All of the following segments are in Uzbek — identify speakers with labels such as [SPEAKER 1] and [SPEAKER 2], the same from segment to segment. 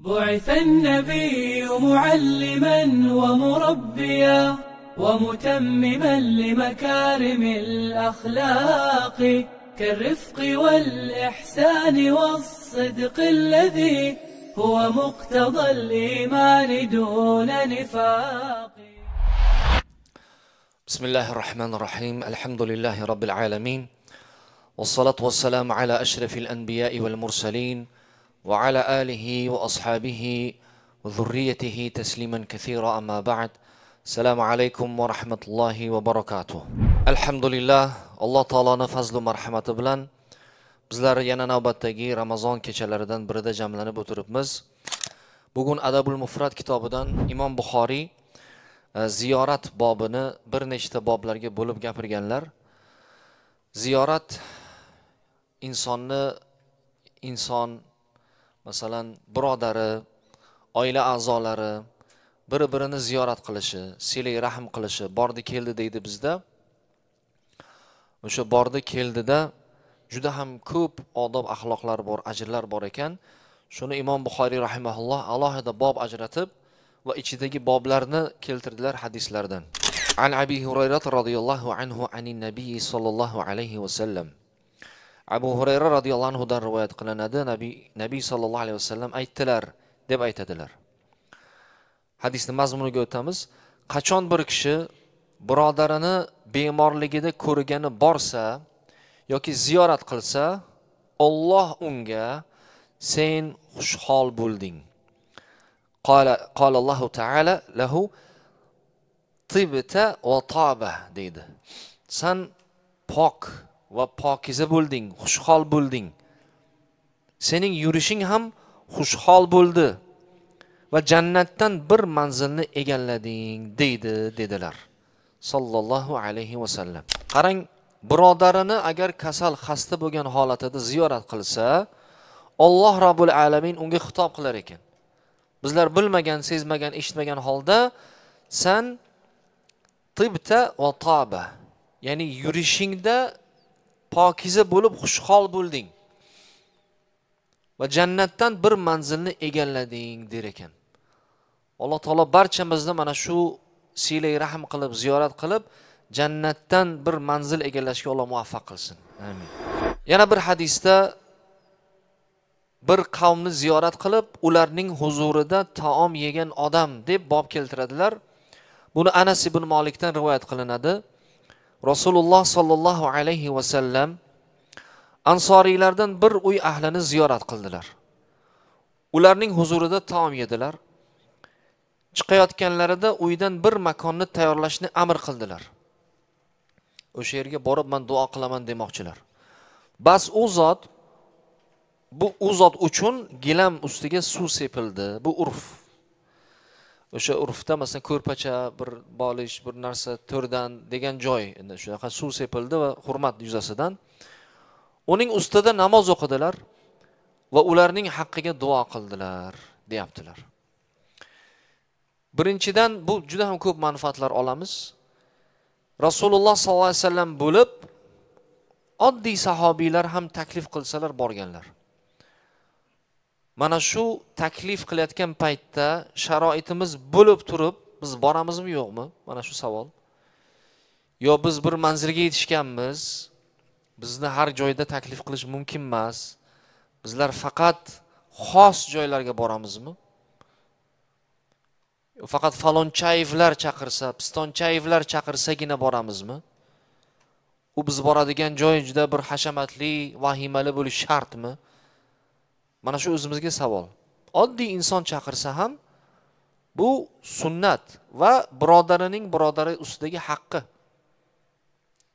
[SPEAKER 1] بعث النبي معلما ومربيا ومتمما لمكارم الأخلاق كالرفق والإحسان والصدق الذي هو مقتضى الإيمان دون نفاق.
[SPEAKER 2] بسم الله الرحمن الرحيم. الحمد لله رب العالمين، والصلاة والسلام على أشرف الأنبياء والمرسلين وعلى آله وأصحابه وذريته تسليما كثيرا. أما بعد. السلام عليكم ورحمة الله وبركاته. الحمد لله. الله تعالى فضل مرحمة bilan bizlar yana navbatdagi Ramazon kechalaridan birida jamlanib o'tiribmiz. Bugun Adabul Mufrad kitobidan Imom Buxoriy ziyorat bobini bir nechta boblarga bo'lib gapirganlar. Ziyorat inson masalan birodari, oila a'zolari bir-birini ziyorat qilishi, silay rahm qilishi, bordi keldi deydi bizda. O'sha bordi keldida juda ham ko'p odob axloqlar bor, ajrlar bor ekan. Shuni Imom Buxoriy rahimahulloh alohida bob ajratib va ichidagi boblarni keltirdilar hadislardan. An Abi Hurayra radhiyallohu anhu anin nabiy sallallohu alayhi va sallam. Abu Hurayra radhiyallohu anhu dan rivoyat qilinadi. Nabiy sallallohu alayhi va sallam aytdilar deb aytadilar. Hadisning mazmuniga o'tamiz. Qachon bir kishi birodarini bemorligida ko'rgani borsa yoki ziyorat qilsa, Alloh unga sen xushhol bo'lding. Qala Allohu ta'ala lahu tibta va taba deydi. Sen pok va pokiza bo'lding, xushhol bo'lding. Sening yurishing ham xushhol bo'ldi va jannatdan bir manzilni egallading deydi dedilar. Sallallohu alayhi va sallam. Qarang, birodarini agar kasal, xasta bo'lgan holatida ziyorat qilsa, Alloh Rabbul alamin unga xitob qilar ekan. Bizlar bilmagan, sezmagan, eshitmagan holda sen tibta va taba, ya'ni yurishingda pokiza bo'lib xushhol bo'lding va jannatdan bir manzilni egallading der ekan. Alloh taolo barchamizni mana shu silay rahm qilib, ziyorat qilib, jannatdan bir manzil egallashga Alloh muvaffaq qilsin. Amin. Yana bir hadisda bir qavmni ziyorat qilib, ularning huzurida taom yegan odam deb bob keltiradilar. Buni Anas ibn Malikdan rivoyat qilinadi. Rasululloh sallallohu alayhi va sallam ansoriylardan bir uy ahlini ziyorat qildilar. Ularning huzurida taom yedilar. Chiqayotganlarida uydan bir makonni tayyorlashni amr qildilar. O'sha yerga borib men duo qilaman demoqchilar. Bas u zot uchun gilam ustiga suv sepildi. Bu urf. O'sha urfda masalan ko'rpacha, bir bolish, bir narsa to'rdan degan joy, endi shunaqa suv sepildi va hurmat yuzasidan uning ustida namoz o'qidilar va ularning haqqiga duo qildilar, deyaptilar. Birinchidan bu juda ham ko'p manfaatlar olamiz. Rasululloh sollallohu alayhi vasallam bo'lib oddiy sahobiylar ham taklif qilsalar borganlar. Mana shu taklif qilayotgan paytda sharoitimiz bo'lib turib, biz boramizmi yo'qmi? Mana shu savol. Yo biz bir manzilga yetishganmiz, bizni har joyda taklif qilish mumkin emas. Bizlar faqat xos joylarga boramizmi? Faqat falonchayevlar chaqirsa, pistonchayevlar chaqirsagina boramizmi? U biz boradigan joy juda bir hashamatli, vahimali bo'lish shartmi? Mana shu o'zimizga savol. Oddiy inson chaqirsa ham bu sunnat va birodari ustidagi haqqi.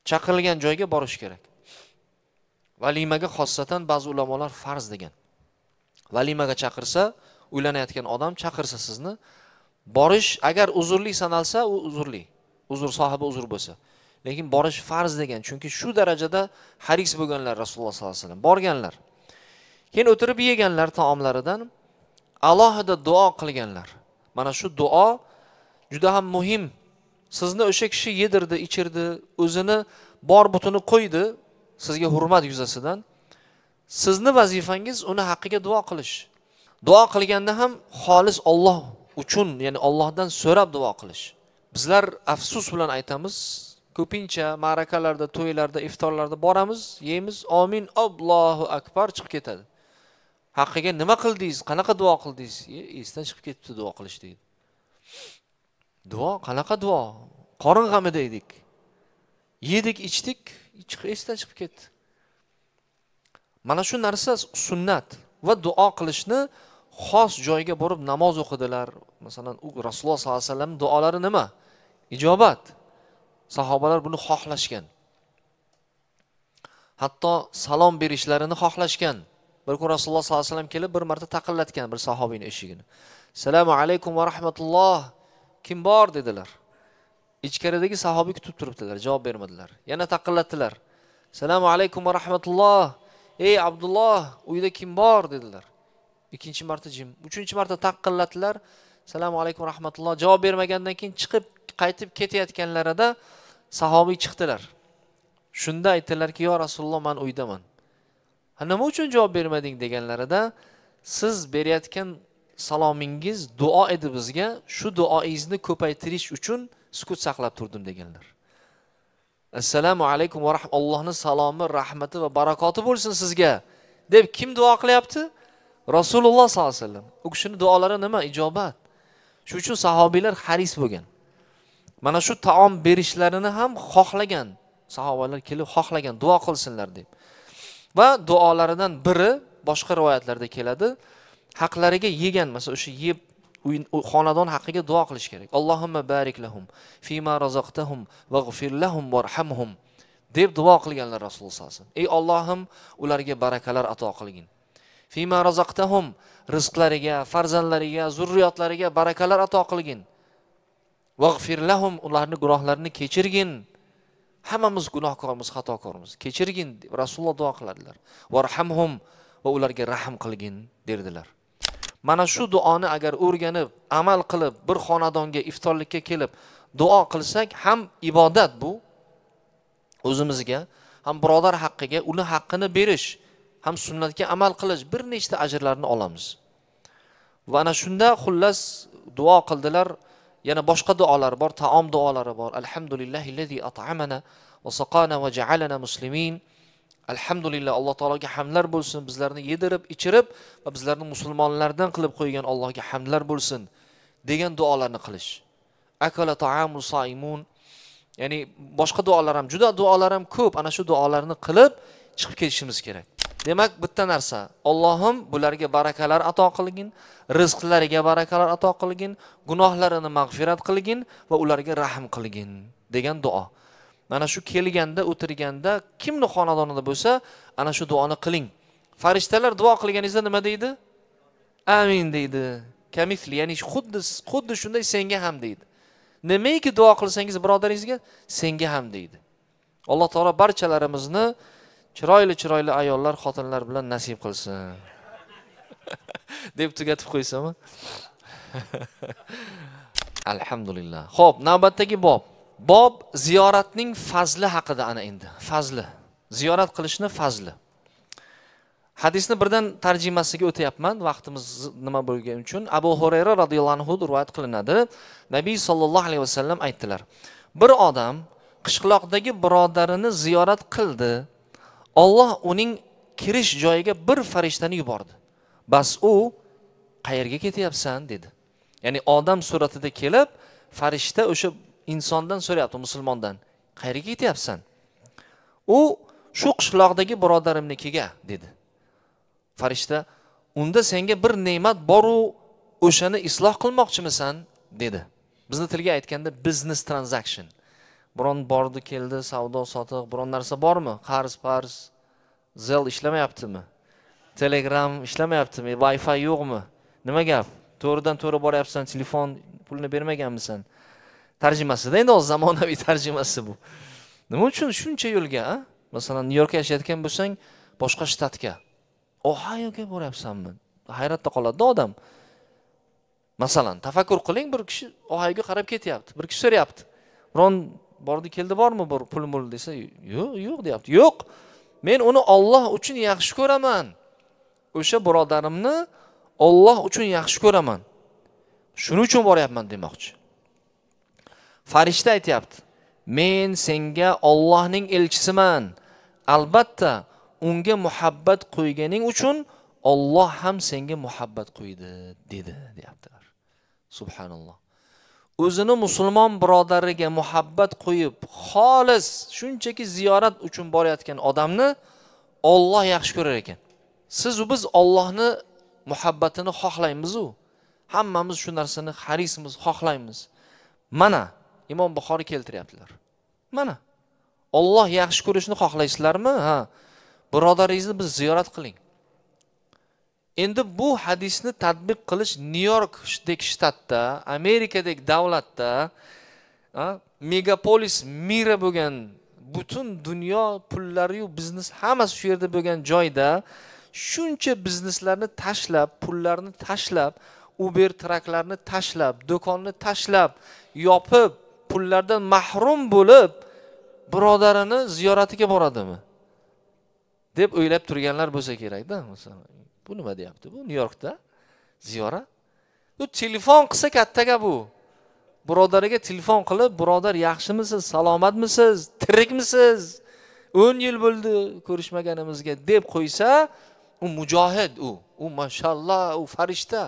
[SPEAKER 2] Chaqirilgan joyga borish kerak. Valimaga xossatan ba'zi ulamolar farz degan. Valimaga chaqirsa, uylanayotgan odam chaqirsa sizni, borish agar uzrli sanalsa, u uzrli. Uzr sohibi uzr bo'lsa. Lekin borish farz degan, chunki shu darajada haris bo'lganlar Rasululloh sollallohu alayhi vasallam. Borganlar. Keyin o'tirib yeganlar taomlaridan alohida duo qilganlar. Mana shu duo juda ham muhim. Sizni o'sha kishi yedirdi, ichirdi, o'zini bor butini qo'ydi sizga hurmat yuzasidan. Sizni vazifangiz uni haqqiga duo qilish. Duo qilganda ham xolis Alloh uchun, ya'ni Allohdan so'rab duo qilish. Bizlar afsus bilan aytamiz, ko'pincha ma'rakalarda, to'ylarda, iftorlarda boramiz, yeymiz, amin, Allohu akbar chiqib ketadi. Haqqiga nima qildingiz? Qanaqa duo qildingiz? Esdan chiqib ketdi duo qilish deydi. Duo, qanaqa duo? Qorin g'amida edik. Yedik, ichdik, esdan chiqib ketdi. Mana shu narsa sunnat va duo qilishni xos joyga borib namoz o'qidilar. Masalan, Rasululloh sollallohu alayhi vasallam duolari nima? Ijobat. Sahobalar buni xohlashgan. Hatto salom berishlarini xohlashgan. Bir kun Rasululloh sollallohu alayhi vasallam kelib bir marta taqillatgan bir sahobiyning eshigini. Assalomu alaykum va rahmatulloh. Kim bor dedilar. Ichkaridagi sahobiy kutib turibdilar, javob bermadilar. Yana taqillatdilar. Assalomu alaykum va rahmatulloh. Ey Abdulloh, uyda kim bor dedilar. Ikkinchi marta jim. Uchinchi marta taqillatdilar. Assalomu alaykum va rahmatulloh. Javob bermagandan keyin chiqib qaytib ketayotganlarida sahobiy chiqdilar. Shunda aytdilarki, "Yo Rasululloh, men uydaman." Nima uchun javob bermading deganlarida, siz berayotgan salomingiz duo edi bizga, shu duoingizni ko'paytirish uchun sukut saqlab turdim deganlar. Assalomu alaykum va rahmatulloh. Allohning salomi, rahmati va barakoti bo'lsin sizga deb kim duo qilyapti? Rasululloh sollallohu alayhi vasallam. U kishining duolari nima? Ijobat. Shuning uchun sahobiylar haris bo'lgan. Mana shu taom berishlarini ham xohlagan. Sahobalar kelib xohlagan duo qilsinlar deb. Va duolaridan biri boshqa rivoyatlarda keladi. Haqlariga yegan, masalan, o'sha yeb xonadon haqqiga duo qilish kerak. Allohumma barik lahum fima razaqtahum waghfir lahum warhamhum deb duo qilganlar Rasululloh sollallohu alayhi vasallam. Ey Allohim, ularga barakalar ato qilgin. Fima razaqtahum, rizqlariga, farzandlariga, zurriyotlariga barakalar ato qilgin. Waghfir lahum, ularning gunohlarini kechirgin. Hammamiz gunohkormiz, xatokormiz. Kechirgin deb Rasululloh duo qiladilar. Warhamhum, va ularga rahm qilgin derdilar. Mana shu duoni agar o'rganib, amal qilib, bir xonadonga iftorlikka kelib duo qilsak, ham ibodat bu o'zimizga, ham birodar haqqiga uni haqqini berish, ham sunnatga amal qilish, bir nechta ajrlarni olamiz. Va ana shunda xullas duo qildilar. Yana boshqa duolar bor, taom duolari bor. Alhamdulillahillazi at'amana va saqana va ja'alana muslimin. Alhamdulillah, Alloh taologa hamdlar bo'lsin, bizlarni yedirib, ichirib va bizlarni musulmonlardan qilib qo'ygan Allohga hamdlar bo'lsin degan duolarni qilish. Akala ta'amul saimun. Ya'ni boshqa duolar ham, juda duolar ham ko'p. Ana shu duolarni qilib chiqib ketishimiz kerak. Demak, bitta narsa, Allohim bularga barakalar ato qilgin, rizqlariga barakalar ato qilgin, gunohlarini mag'firat qilgin va ularga rahm qilgin degan duo. Mana shu kelganda, o'tirganda, kimning xonadonida bo'lsa, ana shu duoni qiling. Farishtalar duo qilganingizda nima deydi? Amin deydi. Kamithli, ya'ni xuddi shunday senga ham deydi. Nimaiki duo qilsangiz birodaringizga, senga ham deydi. Alloh taolo barchalarimizni chiroyli ayollar, xotinlar bilan nasib qilsin. deb tugatib qo'ysam. Alhamdulillah. Xo'p, navbatdagi bob ziyoratning fazli haqida ana endi. Fazli. Ziyorat qilishni fazli. Hadisni birdan tarjimasiga o'tayapman, vaqtimiz nima bo'lgani uchun. Abu Hurayra radhiyallohu anhu rivoyat qilinadi. Nabiy sallallohu alayhi vasallam aytdilar: bir odam qishloqdagi birodarini ziyorat qildi. Alloh uning kirish joyiga bir farishtani yubordi. Bas u qayerga ketyapsan dedi. Ya'ni odam suratida kelib, farishta o'sha insondan so'rayapti, musulmondan. Qayerga ketyapsan? U shu qishloqdagi birodarimnikiga dedi. Farishta, unda senga bir ne'mat bor-u, o'shani isloh qilmoqchimisan dedi. Bizni tilga aytganda business transaction. Biron bordi keldi, savdo sotiq, biron narsa bormi? Qarz, Zelle ishlamayaptimi? Telegram ishlamayaptimi? Wi-Fi yo'qmi? Nima gap? To'g'ridan-to'g'ri boryapsan, telefon pulni bermaganmisan? Tarjimasida endi o'z zamonaviy tarjimasi bu. Nima uchun shuncha yo'lga, a? Masalan, Nyu-Yorkga yashayotgan bo'lsang, boshqa shtatga Ohioga boryapsanmi? Hayratda qoladi odam. Masalan, tafakkur qiling, bir kishi Ohioga qarab ketyapti. Bir kishi so'rayapti. Biron bordi keldi bormi bir pul desa, yo'q deyapti. Yo'q. Men uni Alloh uchun yaxshi ko'raman. O'sha birodarimni Alloh uchun yaxshi ko'raman. Shuning uchun boryapman demoqchi. Farishta aytayapti, men senga Allohning elchisiman. Albatta, unga muhabbat qo'yganing uchun Alloh ham senga muhabbat qo'ydi, dedi, deyaptilar. Subhanalloh. O'zini musulmon birodariga muhabbat qo'yib, xolis shunchaki ziyorat uchun borayotgan odamni Alloh yaxshi ko'rar ekan. Siz va biz Allohni muhabbatini xohlaymiz-ku. Hammamiz shu narsani harisimiz, xohlaymiz. Mana Imom Buxoriy keltiryaptilar. Mana Alloh yaxshi ko'rishni xohlaysizlarmi? Ha. Birodaringizni biz ziyorat qiling. Endi bu hadisni tatbiq qilish Nyu-Yorkdek shtatda, Amerikadek davlatda, megapolis mira bo'lgan, butun dunyo pullari yu biznes hammasi shu yerda bo'lgan joyda shuncha bizneslarni tashlab, pullarni tashlab, Uber traklarni tashlab, do'konni tashlab, yopib, pullardan mahrum bo'lib, birodarini ziyoratiga boradimi deb o'ylab turganlar bo'lsa kerak-da, masalan. Bu nima deyapti? Bu Nyu-Yorkda ziyorat. Bu telefon qilsa katta gap bu. Birodariga telefon qilib, birodar yaxshimisiz, salomatmisiz, tirikmisiz? 10 yil bo'ldi ko'rishmaganimizga deb qo'ysa, u mujohid u. U mashallah, u farishta.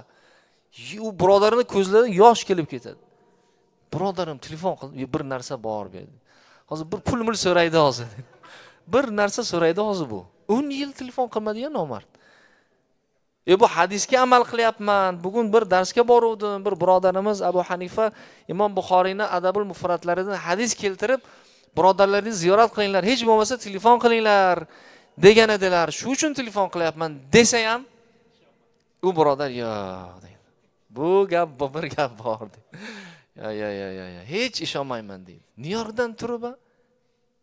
[SPEAKER 2] U birodarini ko'zlaridan yosh kelib ketadi. Birodarim telefon qilib, bir narsa bor berdi. Hozir bir pul so'raydi hozir. Bir narsa so'raydi hozir bu. 10 yil telefon qilmadi-ya nomard. Bu hadisga amal qilyapman. Bugun bir darsga boruvdim. Bir birodarimiz Abu Hanifa Imom Buxoriyning Adabul Mufratlaridan hadis keltirib, birodarlaringizni ziyorat qilinglar, hech bo'lmasa telefon qilinglar degan edilar. Shu uchun telefon qilyapman desa ham, u birodar yo'q deydi. Bu gap bir gap bor deydi. Ya, hech ishonmayman deydi. Nyu-Yorkdan turib,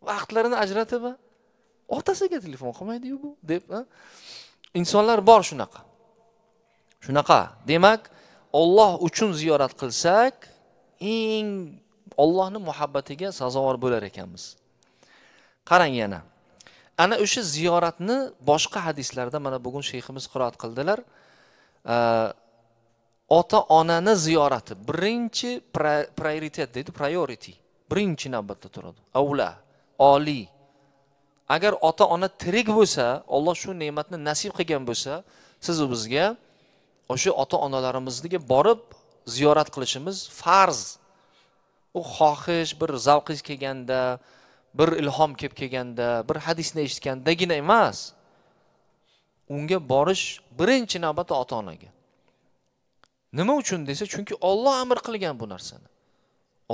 [SPEAKER 2] vaqtlarini ajratib, otasiga telefon qilmaydi-yu bu deb, insonlar bor shunaqa. Shunaqa. Demak, Alloh uchun ziyorat qilsak, eng Allohning muhabbatiga sazovor bo'lar ekanmiz. Qarang yana. Ana o'sha ziyoratni boshqa hadislarda mana bugun shayximiz qiroat qildilar. Ota-onani ziyorati birinchi prioritet deydi, priority. Birinchi navbatda turadi. Avla, oliy. Agar ota-ona tirik bo'lsa, Alloh shu ne'matni nasib qilgan bo'lsa, siz va bizga o'sha ota-onalarimizga borib ziyorat qilishimiz farz. U xohish, bir zavqingiz kelganda, bir ilhom kelib kelganda, bir hadisni eshitgandagina emas. Unga borish birinchi navbatda ota-onaga. Nima uchun desa, chunki Alloh amr qilgan bu narsani.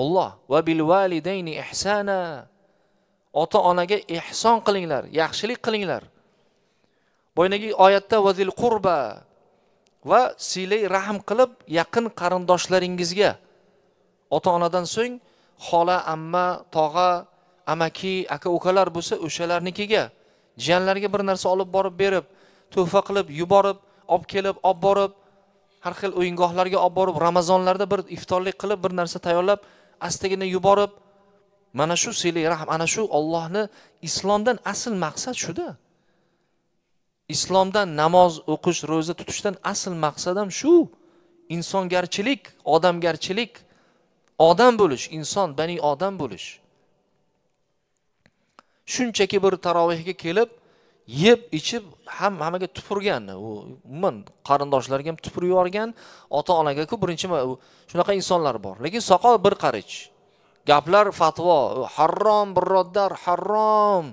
[SPEAKER 2] Alloh va bil validayni ihsana. Ota-onaga ihson qilinglar, yaxshilik qilinglar. Boyagi oyatda vazil qurba va silay rahm qilib yaqin qarindoshlaringizga, ota-onadan so'ng xola, amma, tog'a, amaki, aka-ukalar bo'lsa, o'shalarnikiga, jiyanlarga bir narsa olib borib berib, tuhfa qilib yuborib, olib kelib, olib borib, har xil o'yingohlarga olib borib, Ramazonlarda bir iftorlik qilib, bir narsa tayyorlab, astagina yuborib, mana shu silay rahm, ana shu Allohni islomdan asl maqsad shuda. Islomdan namoz o'qish, ro'za tutishdan asl maqsad ham shu. Insongarchilik, odamgarchilik, odam bo'lish, inson, bani odam bo'lish. Shunchaki bir tarovihga kelib, yeb, ichib, hammaga tupurgan, u umuman qarindoshlarga ham tupurib yuborgan, ota-onaga-ku birinchi shunaqa insonlar bor. Lekin soqol bir qarich. Gaplar fatvo, harom birodar, harom.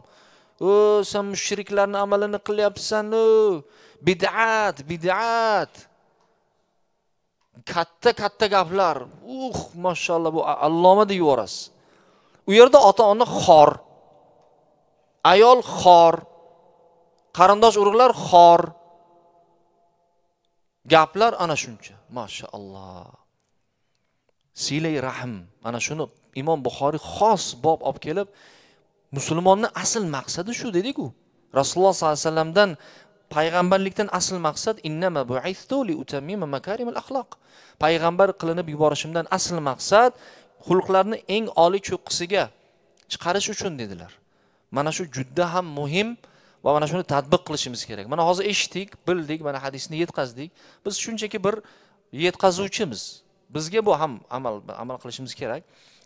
[SPEAKER 2] Sen mushriklarning amalini qilyapsan, bid'at. Katta gaplar. Mashallah, bu alloma deb yuborasiz. U yerda ota-ona xor, ayol xor, qarindosh urug'lar xor. Gaplar ana shuncha. Mashallah. Silay rahm, ana shuni Imom Buxoriy xos bob olib kelib, musulmonning asl maqsadi shu dedi-ku. Rasululloh sollallohu alayhi vasallamdan, payg'ambarlikdan asl maqsad innama bu'ithtu li utammima makarimul axloq. Payg'ambar qilinib yuborishimdan asl maqsad xulqlarni eng oliy cho'qqisiga chiqarish uchun dedilar. Mana shu juda ham muhim va mana shuni tatbiq qilishimiz kerak. Mana hozir eshitdik, bildik, mana hadisni yetkazdik. Biz shunchaki bir yetkazuvchimiz. Bizga bu ham amal qilishimiz kerak.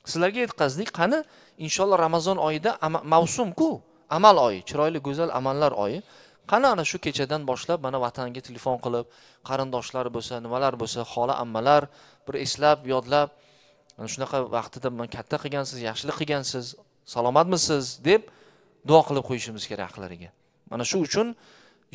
[SPEAKER 2] Sizlarga yetkazdik. Qani inshaalloh Ramazon oyida mavsum-ku, amal oyi, chiroyli go'zal amallar oyi. Qani ana shu kechadan boshlab mana vatanga telefon qilib, qarindoshlar bo'lsa, nimalar bo'lsa, xola ammalar bir eslab, yodlab, mana shunaqa vaqtida men katta qilgansiz, yaxshilik qilgansiz, salomatmisiz deb duo qilib qo'yishimiz kerak aqllariga. Mana shu uchun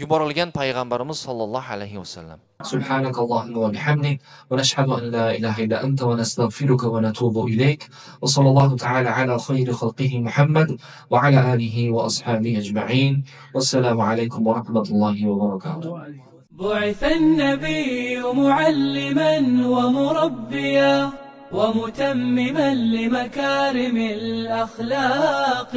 [SPEAKER 2] yuborilgan payg'ambarimiz sollallohu alayhi vasallam.
[SPEAKER 3] Subhanakallahumma va bihamdik va nashhadu an la ilaha illa anta va nastaghfiruka va natubu ilayk va sallallohu ta'ala ala khayri khalqihi Muhammad va ala alihi va ashabihi ajma'in. Wassalamu alaykum wa rahmatullahi wa barakatuh.
[SPEAKER 1] بعث النبي معلما ومربيا ومتمما لمكارم الأخلاق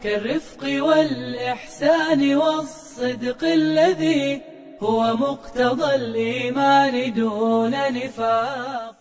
[SPEAKER 1] كالرفق والإحسان والصدق الذي هو مقتضى الإيمان دون نفاق.